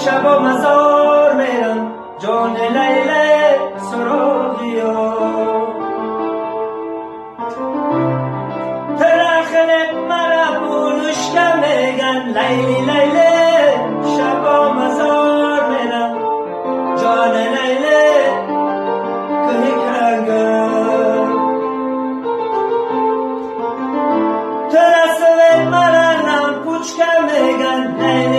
شب و مزار میرم جان لیله سراغیا ترخلق مرا بولشکه میگن لیلی لیلی شب و مزار میرم جان لیله کنی کنگم ترسوه مرا نام پوچکه میگن لیلی